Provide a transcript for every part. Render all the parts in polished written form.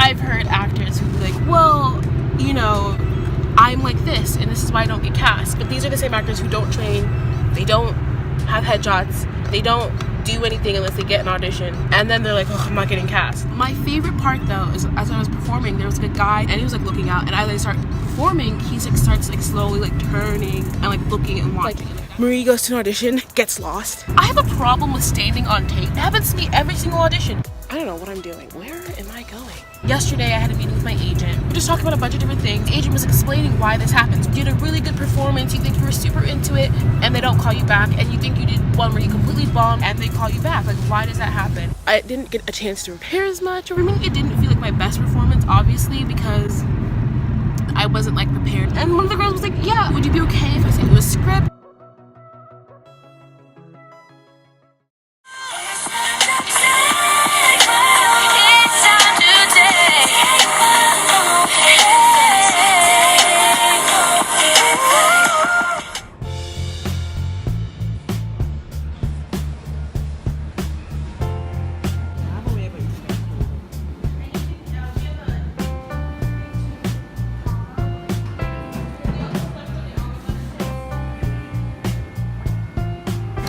I've heard actors who be like, well, you know, I'm like this and this is why I don't get cast. But these are the same actors who don't train, they don't have headshots, they don't do anything unless they get an audition, and then they're like, oh, I'm not getting cast. My favorite part though is as I was performing, there was a guy and he was like looking out, and as I start performing, he like starts like slowly like turning and like looking and watching. Like, Marie goes to an audition, gets lost. I have a problem with standing on tape. It happens to me every single audition. I don't know what I'm doing. Where am I going? Yesterday I had a meeting with my agent. We just talked about a bunch of different things. The agent was explaining why this happens. You did a really good performance, you think you were super into it, and they don't call you back, and you think you did one where you completely bombed and they call you back. Like, why does that happen? I didn't get a chance to prepare as much, or I mean, it didn't feel like my best performance, obviously, because I wasn't like prepared. And one of the girls was like, yeah, would you be okay if I sent you a script?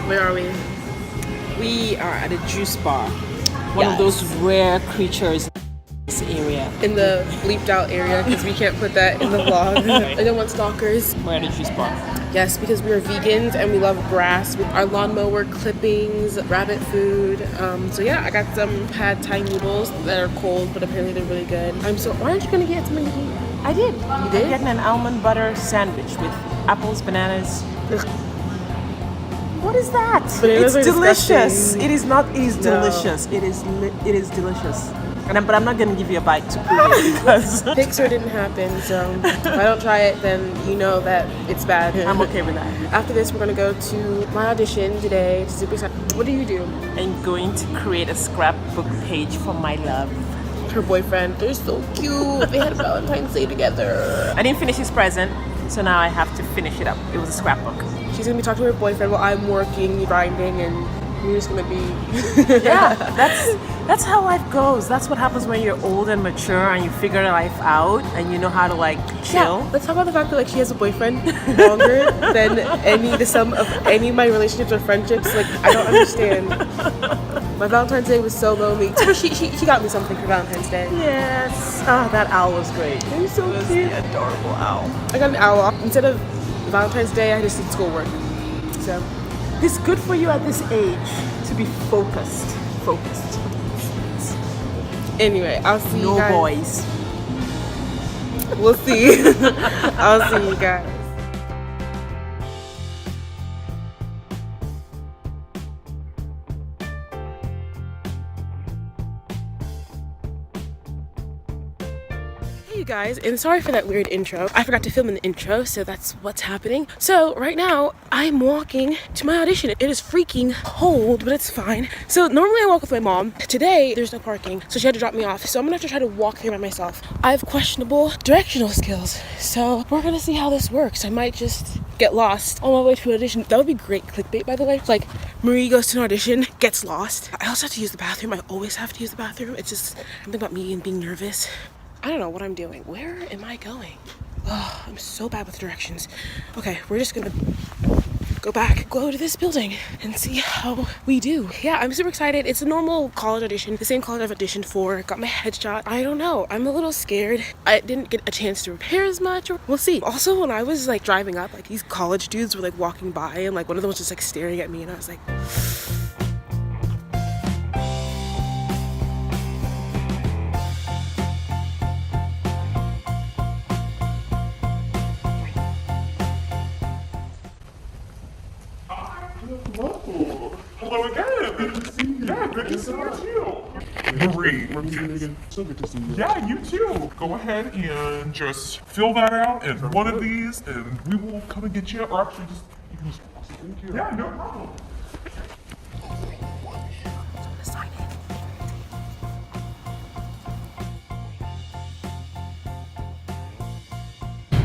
Where are we? We are at a juice bar. One of those rare creatures in this area. In the bleeped out area, because we can't put that in the vlog. I don't want stalkers. We're at a juice bar. Yes, because we are vegans and we love grass with our lawnmower clippings, rabbit food. So yeah, I got some pad thai noodles that are cold, but apparently they're really good. Why aren't you gonna get something to eat? I did. You did? I'm getting an almond butter sandwich with apples, bananas. What is that? Bananas it's are delicious. disgusting. It is not. It is No. delicious. It is delicious. But I'm not gonna give you a bite to prove it because Pixar didn't happen, so if I don't try it, then you know that it's bad. I'm okay with that. After this, we're gonna go to my audition today. Super excited. What do you do? I'm going to create a scrapbook page for my love. Her boyfriend. They're so cute. They had Valentine's Day together. I didn't finish his present, so now I have to finish it up. It was a scrapbook. She's gonna be talking to her boyfriend while I'm working, grinding, and we're just gonna be. Yeah, that's how life goes. That's what happens when you're old and mature and you figure life out and you know how to like chill. Yeah, let's talk about the fact that like she has a boyfriend longer than the sum of any of my relationships or friendships. Like, I don't understand. My Valentine's Day was so lonely. She got me something for Valentine's Day. Yes. Oh, that owl was great. It was so cute. The adorable owl. I got an owl. Instead of Valentine's Day, I just did schoolwork. So it's good for you at this age to be focused. Anyway, I'll see you guys. No boys. We'll see. I'll see you guys. Hey you guys, and sorry for that weird intro. I forgot to film an intro, so that's what's happening. So right now, I'm walking to my audition. It is freaking cold, but it's fine. So normally I walk with my mom. Today, there's no parking, so she had to drop me off. So I'm gonna have to try to walk here by myself. I have questionable directional skills, so we're gonna see how this works. I might just get lost on my way to an audition. That would be great clickbait, by the way. Like, Marie goes to an audition, gets lost. I also have to use the bathroom. I always have to use the bathroom. It's just something about me and being nervous. I don't know what I'm doing. Where am I going? Oh, I'm so bad with directions. Okay, we're just gonna go to this building and see how we do. Yeah, I'm super excited. It's a normal college audition, the same college I've auditioned for. Got my headshot. I don't know. I'm a little scared. I didn't get a chance to prepare as much, or we'll see. Also, when I was like driving up, like these college dudes were like walking by, and like one of them was just like staring at me, and I was like, Hello again. Good to see you. Yeah, good to see you too. Great. So good to see you. Yeah, you too. Go ahead and just fill that out in one of these, and we will come and get you. Or actually, you can just. Thank you. Yeah, no problem. sign in.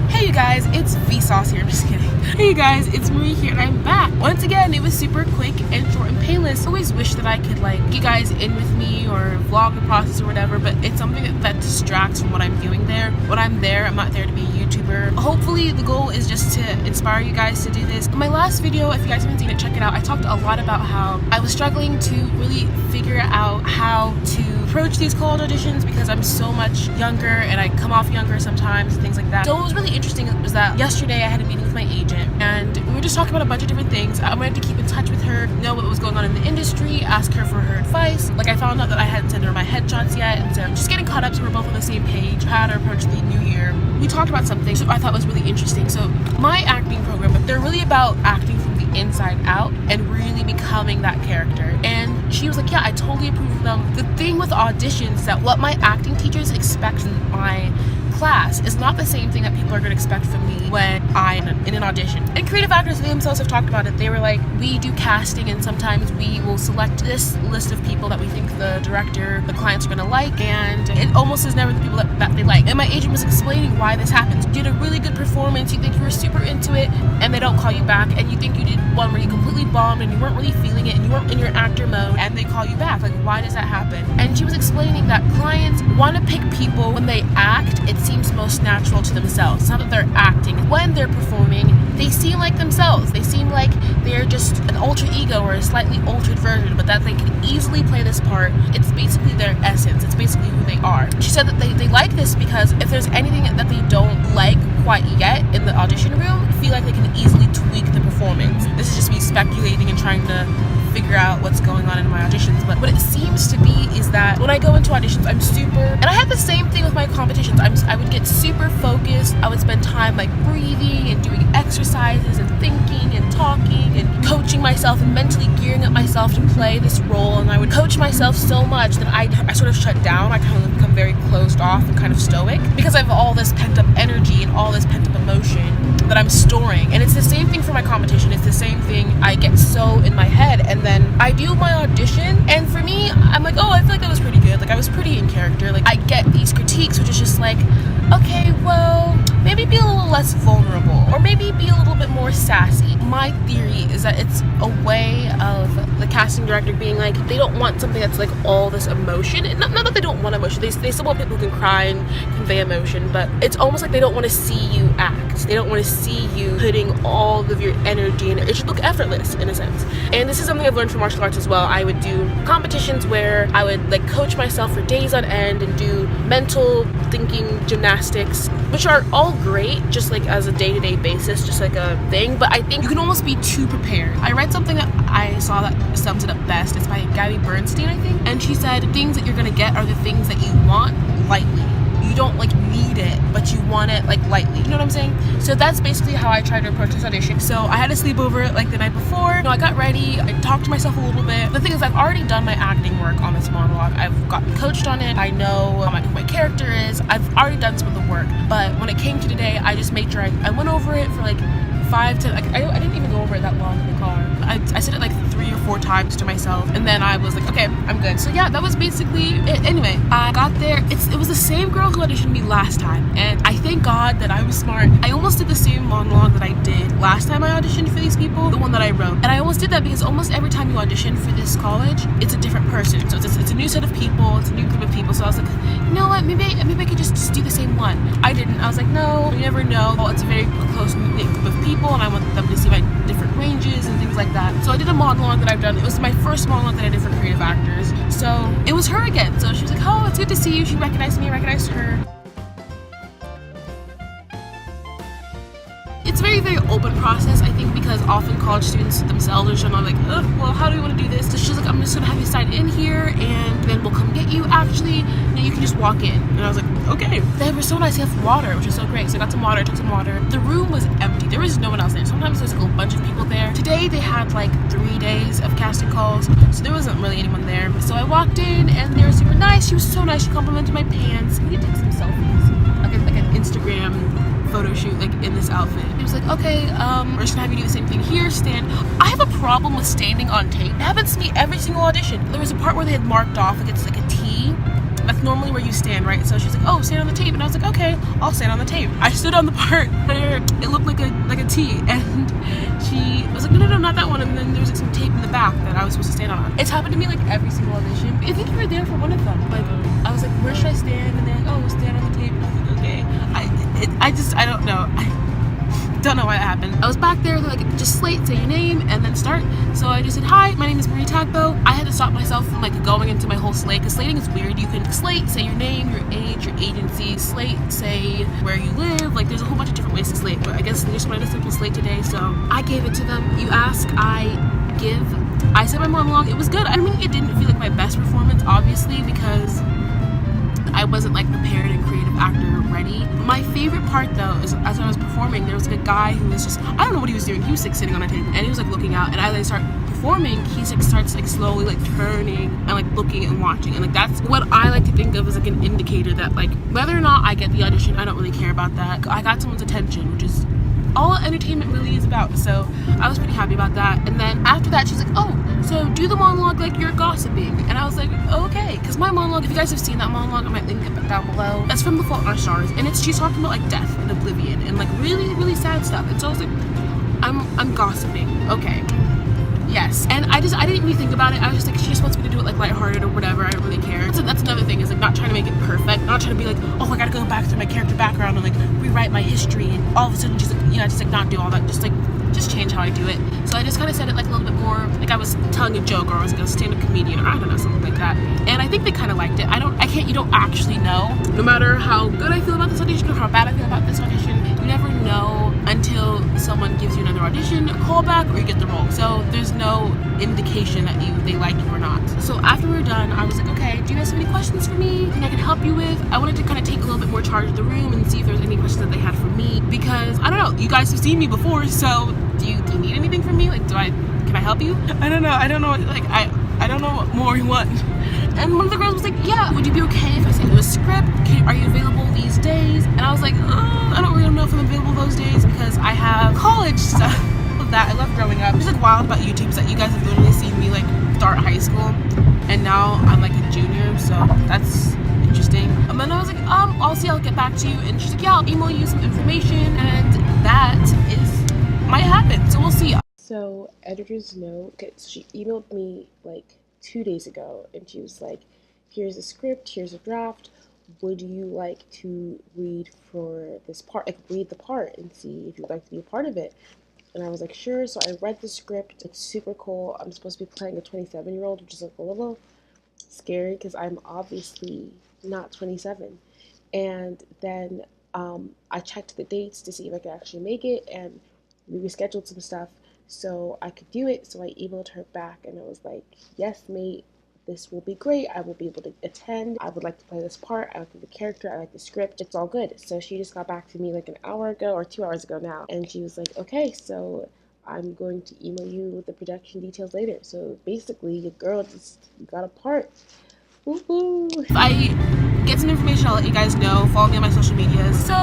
Hey you guys, it's Vsauce here. I'm just kidding. Hey guys, it's Marie here and I'm back. Once again, it was super quick and short and painless. I always wish that I could like get you guys in with me or vlog the process or whatever, but it's something that distracts from what I'm doing there. When I'm there, I'm not there to be a YouTuber. Hopefully the goal is just to inspire you guys to do this. In my last video, if you guys haven't seen it, check it out. I talked a lot about how I was struggling to really figure out how to approach these college auditions because I'm so much younger and I come off younger sometimes and things like that. So what was really interesting was that yesterday I had a meeting with my agent and we were just talking about a bunch of different things. I wanted to keep in touch with her, know what was going on in the industry, ask her for her advice. Like I found out that I hadn't sent her my headshots yet, and so just getting caught up so we're both on the same page, how to approach the new year. We talked about something so I thought was really interesting. So my acting program, they're really about acting from the inside out and really becoming that character. And she was like, yeah, I totally approve of them. The thing with auditions is that what my acting teachers expect in my class is not the same thing that people are going to expect from me when I'm in an audition. And creative actors themselves have talked about it. They were like, we do casting and sometimes we will select this list of people that we think the director, the clients are going to like, and it almost is never the people that they like. And my agent was explaining why this happens. You did a really good performance, you think you were super into it, and they don't call you back, and you think you did one where you completely bombed and you weren't really feeling it and you weren't in your actor mode, and they call you back. Like, why does that happen? And she was explaining that clients want to pick people when they act, it seems most natural to themselves. It's not that they're acting. When they're performing, they seem like themselves. They seem like they're just an alter ego or a slightly altered version, but that they can easily play this part. It's basically their essence. It's basically who they are. She said that they like this because if there's anything that they don't like quite yet in the audition room, I feel like they can easily tweak the performance. This is just me speculating and trying to figure out what's going on in my auditions, but what it seems to be is that when I go into auditions, I'm super, and I had the same thing with my competitions. I would get super focused. I would spend time like breathing and doing exercises and thinking and talking and coaching myself and mentally gearing up myself to play this role, and I would coach myself so much that I sort of shut down. I kind of become very closed off and kind of stoic because I have all this pent up energy and all this pent up emotion that I'm storing. And it's the same thing for my competition. It's the same thing. I get so in my head, and then I do my audition, and for me, I'm like, oh, I feel like that was pretty good. Like, I was pretty in character. Like, I get these critiques, which is just like, okay, well, maybe be a little less vulnerable, or maybe be a little bit more sassy. My theory is that it's a way of the casting director being like, they don't want something that's like all this emotion. And not that they don't want emotion. They still want people who can cry and convey emotion, but it's almost like they don't want to see you act. They don't want to see you putting all of your energy in it. It should look effortless in a sense. And this is something I've learned from martial arts as well. I would do competitions where I would like coach myself for days on end and do mental thinking gymnastics, which are all great just like as a day-to-day basis, just like a thing, but I think you can almost be too prepared. I read something that I saw that sums it up best. It's by Gabby Bernstein, I think, and she said the things that you're gonna get are the things that you want lightly. You don't like need it, but you want it like lightly. You know what I'm saying? So that's basically how I tried to approach this audition. So I had a sleepover like the night before. You know, I got ready, I talked to myself a little bit. The thing is, I've already done my acting work on this monologue. I've gotten coached on it. I know who my character is. I've already done some of the work. But when it came to today, I just made sure I went over it for like 5 to, like, I didn't even go over it that long in the car. I said it like 3 or 4 times to myself, and then I was like, okay, I'm good. So yeah, that was basically it. Anyway, I got there. It was the same girl who auditioned me last time, and I thank God that I was smart. I almost did the same monologue that I did last time I auditioned for these people, the one that I wrote. And I almost did that because almost every time you audition for this college, it's a different person. So it's a new set of people, it's a new group of people. So I was like, you know what, maybe I could just do the same one. I didn't. I was like, no, you never know. Well, it's a very close knit group of people, and I want them to see my different ranges and things like that. So I did a monologue that I've done. It was my first monologue that I did for creative actors. So it was her again. So she was like, oh, it's good to see you. She recognized me, I recognized her. It's a very, very open process, I think, because often college students themselves are just like, ugh, well, how do we want to do this? So she's like, I'm just going to have you sign in here, and then we'll come get you. Actually, you can just walk in. And I was like, okay. They were so nice. They have water, which is so great. So I got some water, I took some water. The room was empty. There was no one else there. Sometimes there's like a bunch of people there. Today, they had like 3 days of casting calls, so there wasn't really anyone there. So I walked in, and they were super nice. She was so nice. She complimented my pants. We could take some selfies, like an Instagram photo shoot, like in this outfit. He was like, okay, we're just gonna have you do the same thing here, stand. I have a problem with standing on tape. It happens to me every single audition. There was a part where they had marked off, like it's like a T, that's normally where you stand, right? So she's like, oh, stand on the tape. And I was like, okay, I'll stand on the tape. I stood on the part where it looked like a T, and she was like, no, not that one. And then there was like some tape in the back that I was supposed to stand on. It's happened to me like every single audition. I think you were there for one of them. Like, I was like, where should I stand? And they're like, oh, we'll stand on the tape. And I was like, okay. I don't know. I don't know what happened. I was back there, like, just slate, say your name, and then start. So I just said, hi, my name is Marie Tagbo. I had to stop myself from like going into my whole slate, because slating is weird. You can slate, say your name, your age, your agency, slate, say where you live. Like, there's a whole bunch of different ways to slate, but I guess they just wanted a simple slate today, so I gave it to them. You ask, I give. I said my monologue. It was good. I mean, it didn't feel like my best performance, obviously, because I wasn't like prepared and creative actor ready. My favorite part though is as I was performing, there was like a guy who was just, I don't know what he was doing. He was like sitting on a table and he was like looking out, and as I start performing, he like starts like slowly like turning and like looking and watching, and like that's what I like to think of as like an indicator that like whether or not I get the audition, I don't really care about that. I got someone's attention, which is all entertainment really is about, so I was pretty happy about that. And then after that, she's like, oh, so do the monologue like you're gossiping. And I was like, okay, because my monologue, if you guys have seen that monologue, I might link it down below. That's from The Fault in Our Stars, and she's talking about like death and oblivion and like really, really sad stuff. And so I was like, I'm gossiping, okay. Yes, and I didn't really think about it. I was just like, she just wants me to do it like lighthearted or whatever. I don't really care. So that's another thing, is like not trying to make it perfect, not trying to be like, oh, I gotta go back to my character background and like rewrite my history, and all of a sudden just like, just like not do all that, just change how I do it. So I just kind of said it like a little bit more like I was telling a joke, or I was like a stand-up comedian, or I don't know, something like that. And I think they kind of liked it. You don't actually know. No matter how good I feel about this audition or how bad I feel about this audition, you never know until someone gives you another audition, a callback, or you get the role. So there's no indication that they like you or not. So after we were done, I was like, okay, do you guys have any questions for me? Anything I can help you with? I wanted to kind of take a little bit more charge of the room and see if there was any questions that they had for me, because I don't know, you guys have seen me before, so do you need anything from me? Like, can I help you? I don't know, like, I don't know what more you want. And one of the girls was like, yeah, would you be okay if I sent you a script? Are you available these days? And I was like, I don't really know if I'm available those days because I have college stuff. That I love growing up. It's like wild about YouTube is that you guys have literally seen me like start high school, and now I'm like a junior, so that's interesting. And then I was like, I'll get back to you. And she's like, yeah, I'll email you some information, and that might happen. So we'll see. So editor's note, she emailed me like 2 days ago, and she was like, here's a script, here's a draft. Would you like to read for this part? Like, read the part and see if you'd like to be a part of it. And I was like, sure. So I read the script. It's super cool. I'm supposed to be playing a 27-year-old, which is like a little scary because I'm obviously not 27. And then I checked the dates to see if I could actually make it, and we rescheduled some stuff so I could do it. So I emailed her back, and I was like, yes, mate, this will be great. I will be able to attend. I would like to play this part. I like the character. I like the script. It's all good. So she just got back to me like an hour ago or 2 hours ago now. And she was like, okay, so I'm going to email you with the production details later. So basically, your girl just got a part. Woohoo! If I get some information, I'll let you guys know. Follow me on my social medias. So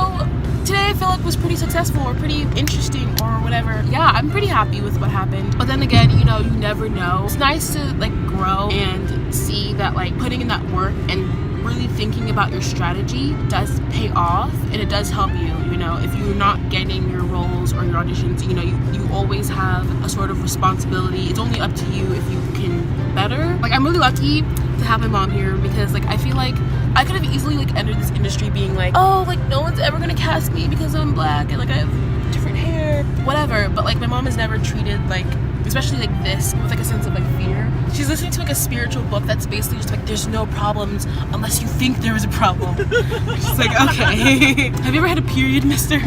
today I feel like was pretty successful or pretty interesting or whatever. Yeah, I'm pretty happy with what happened. But then again, you never know. It's nice to like grow and see that like putting in that work and really thinking about your strategy does pay off, and it does help you. If you're not getting your roles or your auditions, you always have a sort of responsibility. It's only up to you if you can better. Like, I'm really lucky to have my mom here, because like I feel like I could have easily like entered this industry being like, oh, like no one's ever gonna cast me because I'm black and like I have different hair, whatever. But like my mom has never treated like, especially like this, with like a sense of like fear. She's listening to like a spiritual book that's basically just like, there's no problems unless you think there is a problem. She's like, okay. Have you ever had a period, mister?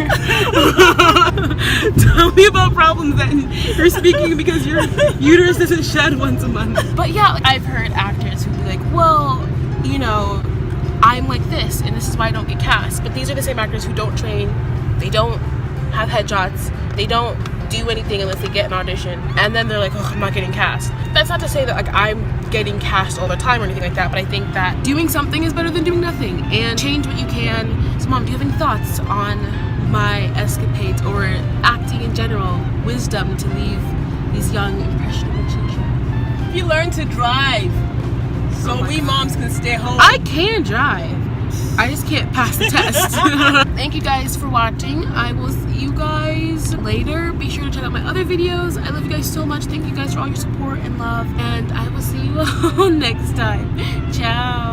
Tell me about problems that you're speaking because your uterus doesn't shed once a month. But yeah, like, I've heard actors who be like, well, I'm like this and this is why I don't get cast. But these are the same actors who don't train, they don't have headshots, they don't do anything unless they get an audition, and then they're like, oh, I'm not getting cast. That's not to say that like I'm getting cast all the time or anything like that, but I think that doing something is better than doing nothing, and change what you can. So mom, do you have any thoughts on my escapades or acting in general? Wisdom to leave these young impressionable children. You learn to drive. So Oh my we moms can stay home. I can drive. I just can't pass the test. Thank you guys for watching. I will see you guys later. Be sure to check out my other videos. I love you guys so much. Thank you guys for all your support and love. And I will see you all next time. Ciao.